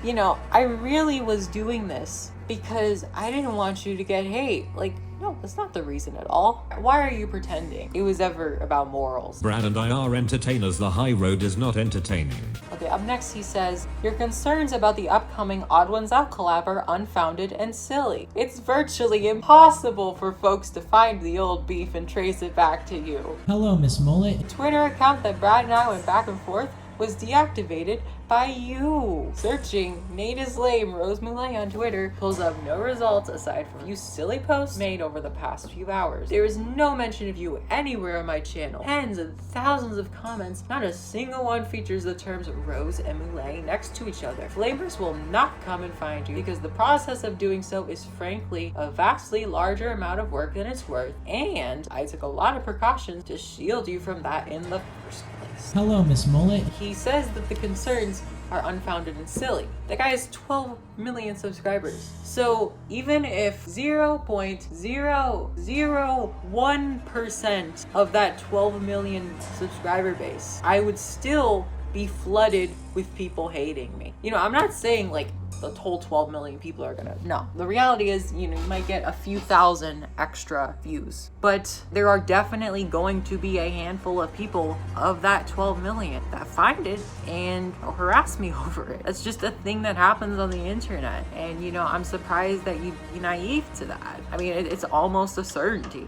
I really was doing this because I didn't want you to get hate. Like, no, that's not the reason at all. Why are you pretending it was ever about morals? Brad and I are entertainers. The high road is not entertaining. Okay, up next he says, your concerns about the upcoming Odd Ones Out collab are unfounded and silly. It's virtually impossible for folks to find the old beef and trace it back to you. Hello, Miss Mulet. The Twitter account that Brad and I went back and forth was deactivated by you. Searching NateisLame Rose Mulet on Twitter pulls up no results aside from you silly posts made over the past few hours. There is no mention of you anywhere on my channel. Tens and thousands of comments, not a single one features the terms Rose and Mulet next to each other. Flamers will not come and find you because the process of doing so is frankly a vastly larger amount of work than it's worth, and I took a lot of precautions to shield you from that in the first place. Hello, Miss Mulet. He says that the concerns are unfounded and silly. That guy has 12 million subscribers. So even if 0.001% of that 12 million subscriber base, I would still be flooded with people hating me. You know, I'm not saying like the whole 12 million people are gonna, no. The reality is, you know, you might get a few thousand extra views, but there are definitely going to be a handful of people of that 12 million that find it and harass me over it. That's just a thing that happens on the internet. And, you know, I'm surprised that you'd be naive to that. I mean, it's almost a certainty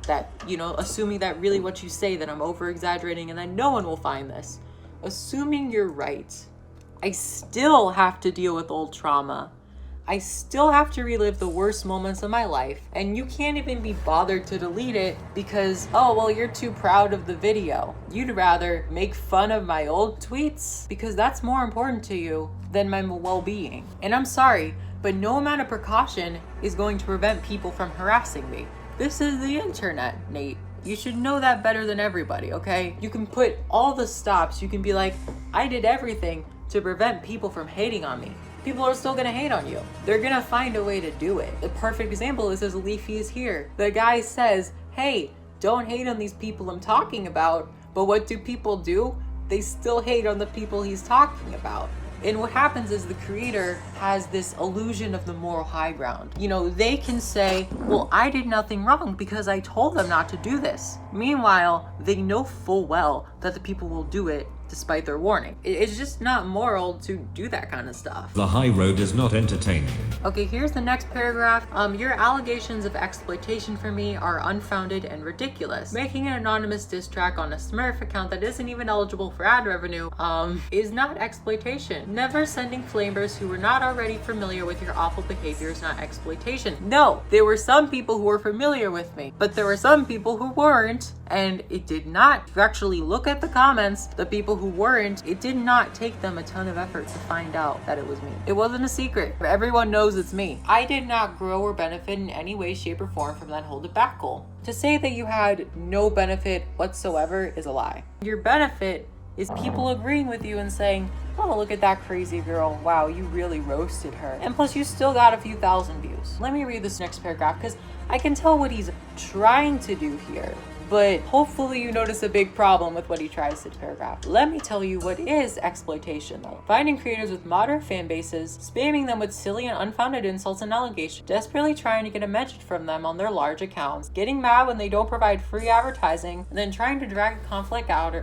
that, you know, assuming that really what you say, that I'm over exaggerating and that no one will find this. Assuming you're right, I still have to deal with old trauma. I still have to relive the worst moments of my life, and you can't even be bothered to delete it because, oh, well, you're too proud of the video. You'd rather make fun of my old tweets because that's more important to you than my well-being. And I'm sorry, but no amount of precaution is going to prevent people from harassing me. This is the internet, Nate. You should know that better than everybody, okay? You can put all the stops. You can be like, I did everything to prevent people from hating on me. People are still gonna hate on you. They're gonna find a way to do it. The perfect example is as Leafy is here. The guy says, hey, don't hate on these people I'm talking about. But what do people do? They still hate on the people he's talking about. And what happens is the creator has this illusion of the moral high ground. You know, they can say, well, I did nothing wrong because I told them not to do this. Meanwhile, they know full well that the people will do it despite their warning. It's just not moral to do that kind of stuff. The high road is not entertaining. Okay, here's the next paragraph. Your allegations of exploitation for me are unfounded and ridiculous. Making an anonymous diss track on a Smurf account that isn't even eligible for ad revenue is not exploitation. Never sending flamers who were not already familiar with your awful behavior is not exploitation. No, there were some people who were familiar with me, but there were some people who weren't, and it did not. If you actually look at the comments, the people who weren't, it did not take them a ton of effort to find out that it was me. It wasn't a secret. Everyone knows it's me. I did not grow or benefit in any way, shape, or form from that whole debacle. To say that you had no benefit whatsoever is a lie. Your benefit is people agreeing with you and saying, oh, look at that crazy girl. Wow, you really roasted her. And plus, you still got a few thousand views. Let me read this next paragraph because I can tell what he's trying to do here. But hopefully you notice a big problem with what he tries to paragraph. Let me tell you what is exploitation though. Finding creators with moderate fan bases, spamming them with silly and unfounded insults and allegations, desperately trying to get a message from them on their large accounts, getting mad when they don't provide free advertising, and then trying to drag the conflict out,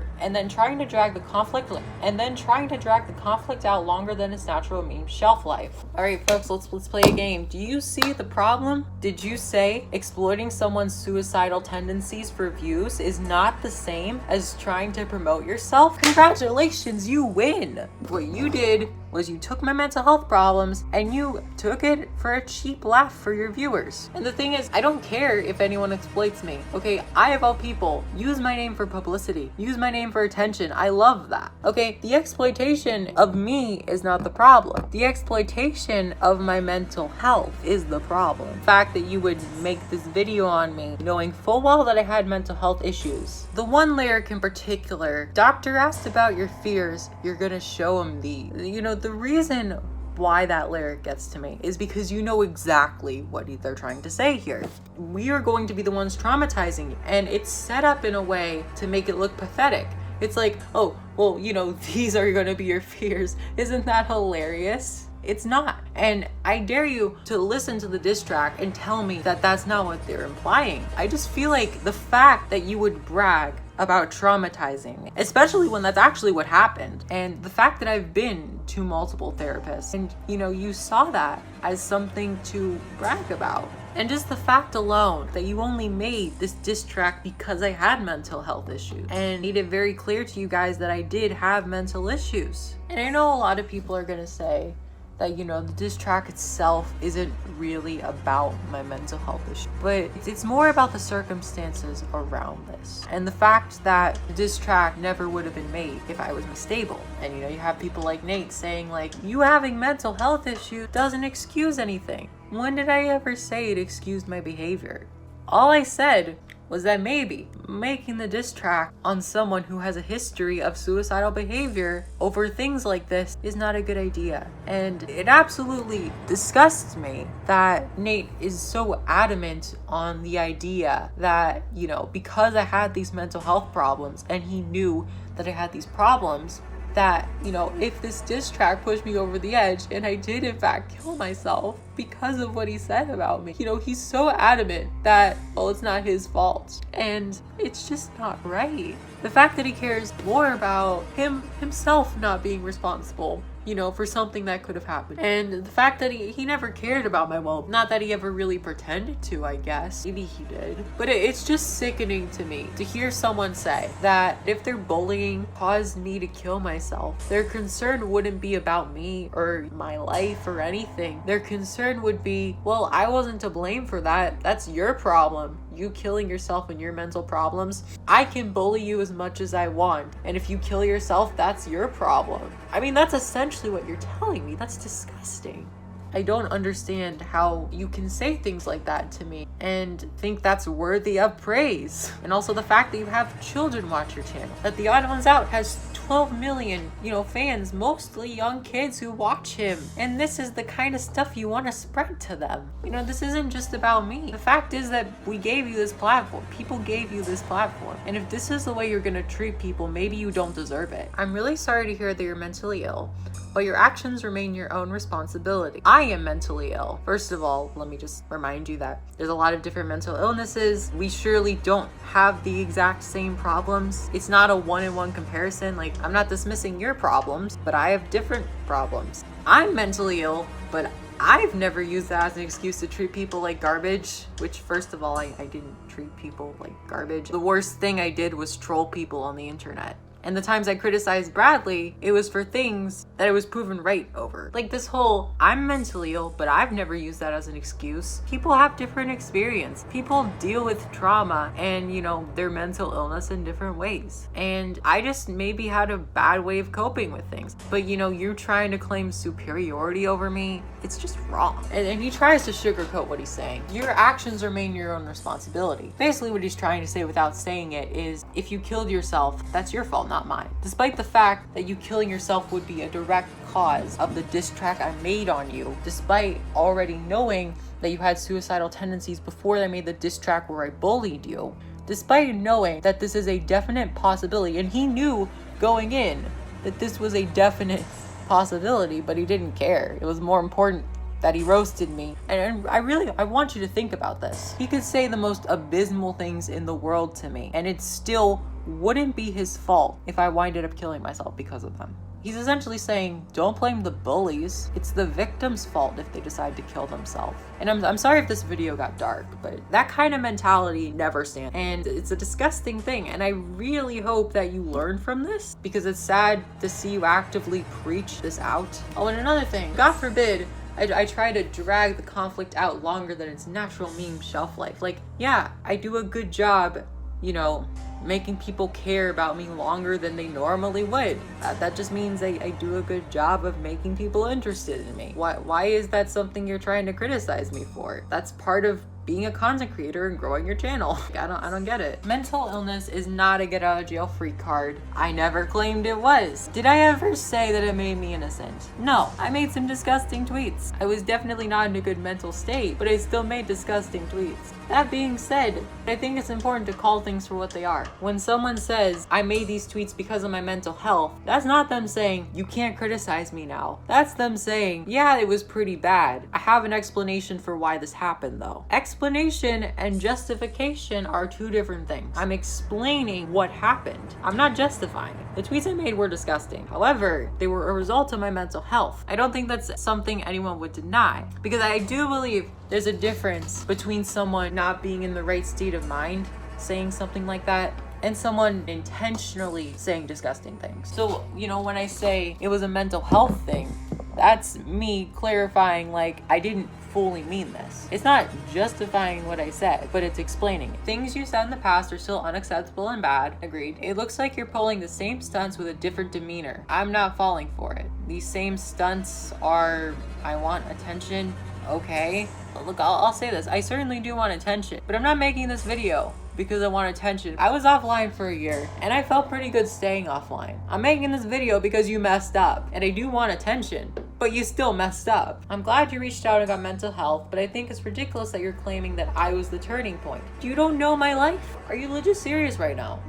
longer than its natural meme shelf life. Alright folks, let's play a game. Do you see the problem? Did you say exploiting someone's suicidal tendencies for views is not the same as trying to promote yourself? Congratulations, you win! What you did was you took my mental health problems and you took it for a cheap laugh for your viewers. And the thing is, I don't care if anyone exploits me. Okay, I of all people use my name for publicity, use my name for attention. I love that. Okay, the exploitation of me is not the problem. The exploitation of my mental health is the problem. The fact that you would make this video on me knowing full well that I had mental health issues. The one lyric in particular, doctor asked about your fears, you're gonna show him the, you know, the reason why that lyric gets to me is because you know exactly what they're trying to say here. We are going to be the ones traumatizing you, and it's set up in a way to make it look pathetic. It's like, oh, well, you know, these are going to be your fears. Isn't that hilarious? It's not. And I dare you to listen to the diss track and tell me that that's not what they're implying. I just feel like the fact that you would brag about traumatizing me, especially when that's actually what happened, and the fact that I've been to multiple therapists, and you know, you saw that as something to brag about. And just the fact alone that you only made this diss track because I had mental health issues and made it very clear to you guys that I did have mental issues. And I know a lot of people are gonna say that, you know, the diss track itself isn't really about my mental health issue, but it's more about the circumstances around this and the fact that the diss track never would have been made if I was stable. And you know, you have people like Nate saying like, you having mental health issues doesn't excuse anything. When did I ever say it excused my behavior? All I said was that maybe making the diss track on someone who has a history of suicidal behavior over things like this is not a good idea. And it absolutely disgusts me that Nate is so adamant on the idea that, you know, because I had these mental health problems and he knew that I had these problems, that, you know, if this diss track pushed me over the edge and I did in fact kill myself because of what he said about me, you know, he's so adamant that, well, it's not his fault. And it's just not right. The fact that he cares more about himself not being responsible, you know, for something that could have happened. And the fact that he never cared about my well, not that he ever really pretended to, I guess. Maybe he did. But it's just sickening to me to hear someone say that if their bullying caused me to kill myself, their concern wouldn't be about me or my life or anything. Their concern would be, well, I wasn't to blame for that. That's your problem. You killing yourself and your mental problems. I can bully you as much as I want. And if you kill yourself, that's your problem. I mean, that's essentially what you're telling me. That's disgusting. I don't understand how you can say things like that to me and think that's worthy of praise. And also the fact that you have children watch your channel, that the Odd Ones Out has 12 million, you know, fans, mostly young kids who watch him. And this is the kind of stuff you want to spread to them. You know, this isn't just about me. The fact is that we gave you this platform. People gave you this platform. And if this is the way you're going to treat people, maybe you don't deserve it. I'm really sorry to hear that you're mentally ill, but your actions remain your own responsibility. I am mentally ill. First of all, let me just remind you that there's a lot of different mental illnesses. We surely don't have the exact same problems. It's not a one-on-one comparison. Like, I'm not dismissing your problems, but I have different problems. I'm mentally ill, but I've never used that as an excuse to treat people like garbage, which first of all, I didn't treat people like garbage. The worst thing I did was troll people on the internet. And the times I criticized Bradley, it was for things that I was proven right over. Like this whole, I'm mentally ill, but I've never used that as an excuse. People have different experience. People deal with trauma and, you know, their mental illness in different ways. And I just maybe had a bad way of coping with things. But, you know, you're trying to claim superiority over me. It's just wrong. And he tries to sugarcoat what he's saying. Your actions remain your own responsibility. Basically what he's trying to say without saying it is, if you killed yourself, that's your fault, not mine. Despite the fact that you killing yourself would be a direct cause of the diss track I made on you, despite already knowing that you had suicidal tendencies before I made the diss track where I bullied you, despite knowing that this is a definite possibility, and he knew going in that this was a definite possibility, but he didn't care. It was more important that he roasted me. And I want you to think about this. He could say the most abysmal things in the world to me, and it still wouldn't be his fault if I winded up killing myself because of them. He's essentially saying, don't blame the bullies. It's the victim's fault if they decide to kill themselves. And I'm sorry if this video got dark, but that kind of mentality never stands. And it's a disgusting thing. And I really hope that you learn from this, because it's sad to see you actively preach this out. Oh, and another thing, God forbid, I try to drag the conflict out longer than its natural meme shelf life. Like, yeah, I do a good job, you know, making people care about me longer than they normally would. That just means I do a good job of making people interested in me. Why is that something you're trying to criticize me for? That's part of being a content creator and growing your channel. I don't get it. Mental illness is not a get out of jail free card. I never claimed it was. Did I ever say that it made me innocent? No, I made some disgusting tweets. I was definitely not in a good mental state, but I still made disgusting tweets. That being said, I think it's important to call things for what they are. When someone says, I made these tweets because of my mental health, that's not them saying, you can't criticize me now. That's them saying, yeah, it was pretty bad. I have an explanation for why this happened though. Explanation and justification are two different things. I'm explaining what happened. I'm not justifying it. The tweets I made were disgusting. However, they were a result of my mental health. I don't think that's something anyone would deny, because I do believe there's a difference between someone not being in the right state of mind saying something like that and someone intentionally saying disgusting things. So, you know, when I say it was a mental health thing, that's me clarifying, like, I didn't fully mean this. It's not justifying what I said, but it's explaining it. Things you said in the past are still unacceptable and bad. Agreed. It looks like you're pulling the same stunts with a different demeanor. I'm not falling for it. These same stunts are, I want attention okay? Look, I'll say this. I certainly do want attention, but I'm not making this video because I want attention. I was offline for a year and I felt pretty good staying offline. I'm making this video because you messed up and I do want attention, but you still messed up. I'm glad you reached out and got mental health, but I think it's ridiculous that you're claiming that I was the turning point. You don't know my life. Are you legit serious right now?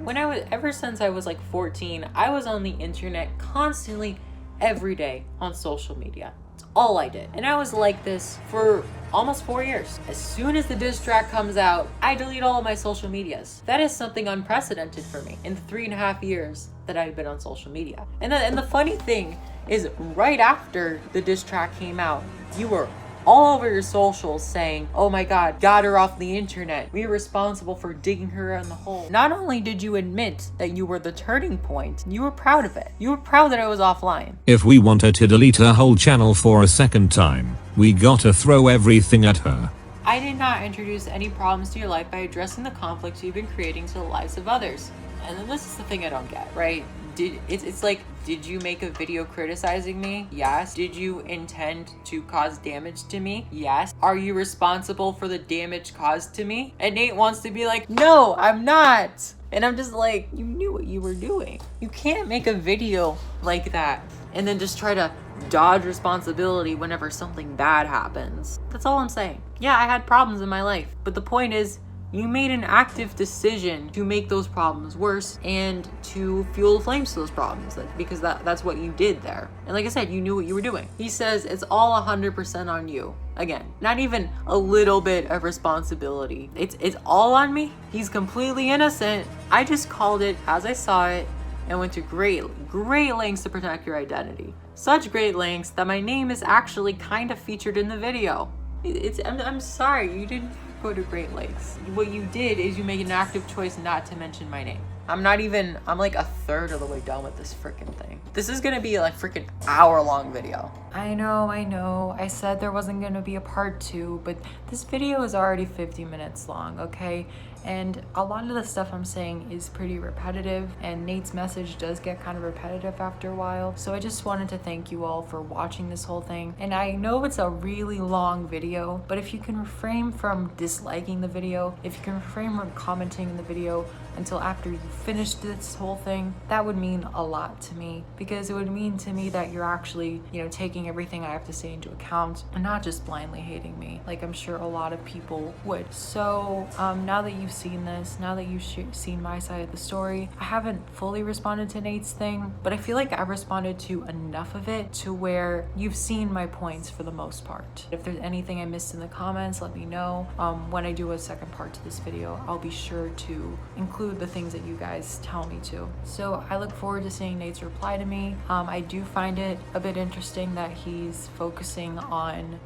Ever since I was like 14, I was on the internet constantly every day on social media. It's all I did. And I was like this for almost 4 years. As soon as the diss track comes out, I delete all of my social medias. That is something unprecedented for me in the 3.5 years that I've been on social media. And the funny thing is, right after the diss track came out, you were all over your socials saying, oh my god, got her off the internet. We were responsible for digging her in the hole. Not only did you admit that you were the turning point, you were proud of it. You were proud that I was offline. If we want her to delete her whole channel for a second time, we gotta throw everything at her. I did not introduce any problems to your life by addressing the conflicts you've been creating to the lives of others. And then this is the thing I don't get, right? It's like, did you make a video criticizing me? Yes. Did you intend to cause damage to me? Yes. Are you responsible for the damage caused to me? And Nate wants to be like, no, I'm not. And I'm just like, you knew what you were doing. You can't make a video like that and then just try to dodge responsibility whenever something bad happens. That's all I'm saying. Yeah, I had problems in my life, but the point is, you made an active decision to make those problems worse and to fuel the flames to those problems, because that's what you did there. And like I said, you knew what you were doing. He says it's all 100% on you. Again, not even a little bit of responsibility. It's all on me. He's completely innocent. I just called it as I saw it and went to great lengths to protect your identity. Such great lengths that my name is actually kind of featured in the video. I'm sorry, you didn't go to great lengths. What you did is you made an active choice not to mention my name. I'm like a third of the way done with this freaking thing. This is gonna be a freaking hour-long video. I know. I said there wasn't gonna be a part 2, but this video is already 50 minutes long, okay? And a lot of the stuff I'm saying is pretty repetitive, and Nate's message does get kind of repetitive after a while. So I just wanted to thank you all for watching this whole thing. And I know it's a really long video, but if you can refrain from disliking the video, if you can refrain from commenting in the video until after you finish this whole thing, that would mean a lot to me, because it would mean to me that you're actually, taking everything I have to say into account and not just blindly hating me, like I'm sure a lot of people would. So now that you've seen this, now that you've seen my side of the story, I haven't fully responded to Nate's thing, but I feel like I've responded to enough of it to where you've seen my points for the most part. If there's anything I missed in the comments, let me know. When I do a second part to this video, I'll be sure to include the things that you guys tell me to. So I look forward to seeing Nate's reply to me. I do find it a bit interesting that he's focusing on,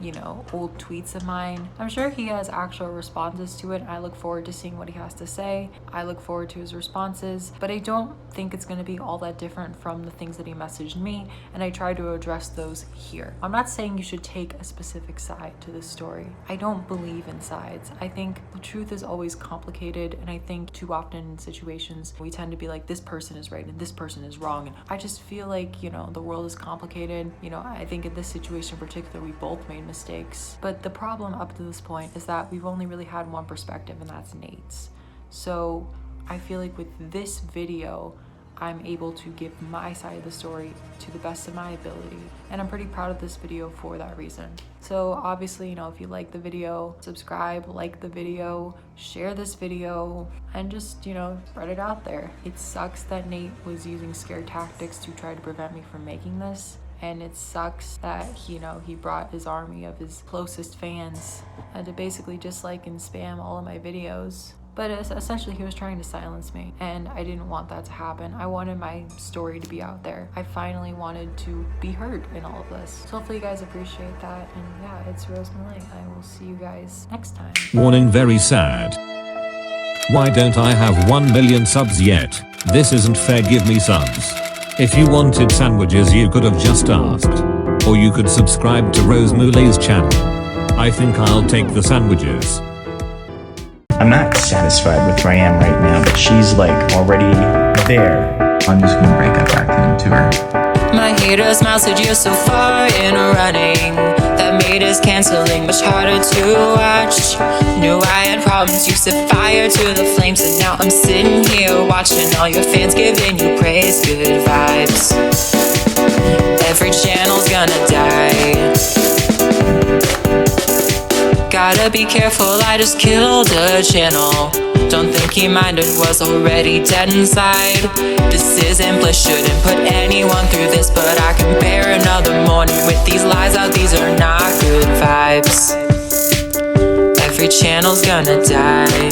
old tweets of mine. I'm sure he has actual responses to it. I look forward to seeing what he has to say. I look forward to his responses, but I don't think it's going to be all that different from the things that he messaged me, and I try to address those here. I'm not saying you should take a specific side to this story. I don't believe in sides. I think the truth is always complicated, and I think too often in situations we tend to be like, this person is right and this person is wrong, and I just feel like, the world is complicated. I think in this situation in particular, we both made mistakes, but the problem up to this point is that we've only really had one perspective, and that's Nate's. So I feel like with this video, I'm able to give my side of the story to the best of my ability, and I'm pretty proud of this video for that reason. So obviously, if you like the video, subscribe, like the video, share this video, and just, spread it out there. It sucks that Nate was using scare tactics to try to prevent me from making this, and it sucks that he brought his army of his closest fans to basically dislike and spam all of my videos. But essentially, he was trying to silence me, and I didn't want that to happen. I wanted my story to be out there. I finally wanted to be heard in all of this. So hopefully you guys appreciate that, and yeah, it's Rose Mulet. I will see you guys next time. Warning, very sad. Why don't I have 1 million subs yet? This isn't fair, give me subs. If you wanted sandwiches, you could have just asked. Or you could subscribe to Rose Mulet's channel. I think I'll take the sandwiches. I'm not satisfied with where I am right now, but she's already there. I'm just gonna break up back into her. My haters message you so far in a running that made haters canceling, much harder to watch. Knew I had problems, you set fire to the flames, and now I'm sitting here watching all your fans giving you praise, good vibes. Every channel's gonna die. Gotta be careful, I just killed a channel. Don't think he minded, was already dead inside. This isn't bliss, shouldn't put anyone through this, but I can bear another morning with these lies out, these are not good vibes. Every channel's gonna die.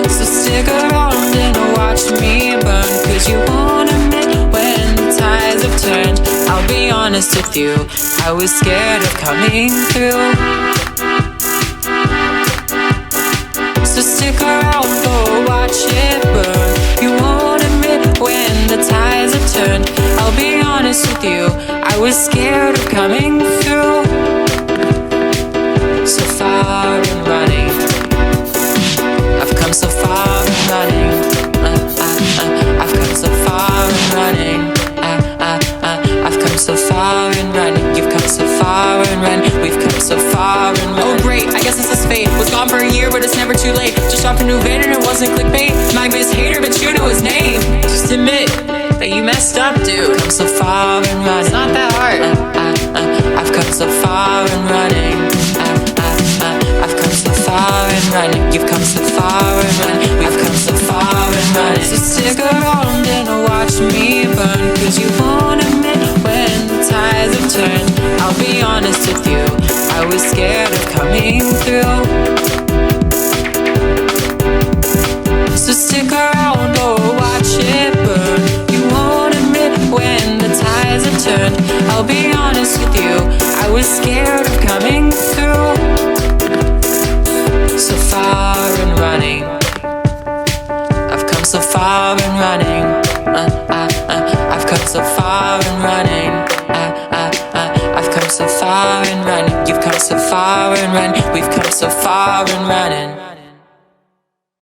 So stick around and watch me burn, cause you won't admit when the tides have turned. I'll be honest with you, I was scared of coming through. So stick around, go watch it burn. You won't admit when the tides have turned. I'll be honest with you, I was scared of coming through. So far and running, I've come so far and running. I've come so far and running. I've come so far and running. You've come so far and running. We've come so far and running. Oh great, I guess this is fate. Was gone for a year, but it's never too late. Just dropped a new vid and it wasn't clickbait. My biggest hater, but you know his name. Just admit that you messed up, dude. Come so far and running. It's not that hard. I've come so far and running. I've come so far and running. You've come so far and running. We've come so far and running. So stick around and watch me burn, cause you won't admit when the tides have turned. I'll be honest with you, I was scared of coming through. So stick around, oh watch it burn. You won't admit when the tides have turned. I'll be honest with you, I was scared of coming through. So far and running, I've come so far and running. I've come so far and running. I've come so far and running. You've come so far and running. We've come so far and running.